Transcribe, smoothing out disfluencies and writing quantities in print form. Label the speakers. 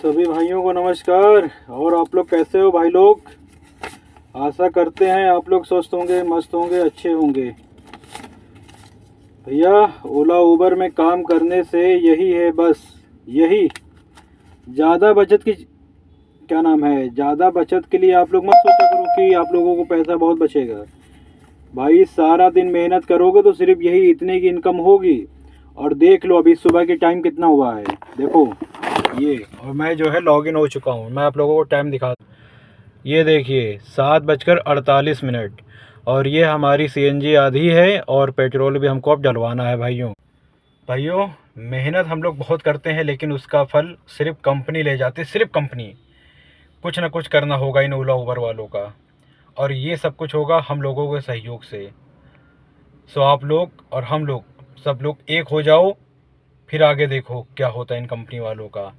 Speaker 1: सभी भाइयों को नमस्कार। और आप लोग कैसे हो भाई लोग? आशा करते हैं आप लोग स्वस्थ होंगे, मस्त होंगे, अच्छे होंगे। भैया, ओला उबर में काम करने से यही है, बस यही। ज़्यादा बचत की क्या नाम है, ज़्यादा बचत के लिए आप लोग मत सोचा करो कि आप लोगों को पैसा बहुत बचेगा। भाई सारा दिन मेहनत करोगे तो सिर्फ यही इतने की इनकम होगी। और देख लो अभी सुबह के टाइम कितना हुआ है, देखो ये। और मैं जो है लॉगिन हो चुका हूँ। मैं आप लोगों को टाइम दिखा, ये देखिए 7:48। और ये हमारी सीएनजी आधी है और पेट्रोल भी हमको अब डलवाना है। भाइयों मेहनत हम लोग बहुत करते हैं, लेकिन उसका फल सिर्फ कंपनी ले जाती है, सिर्फ कंपनी। कुछ ना कुछ करना होगा इन ओला उबर वालों का, और ये सब कुछ होगा हम लोगों के सहयोग से। सो आप लोग और हम लोग सब लोग एक हो जाओ, फिर आगे देखो क्या होता है इन कंपनी वालों का।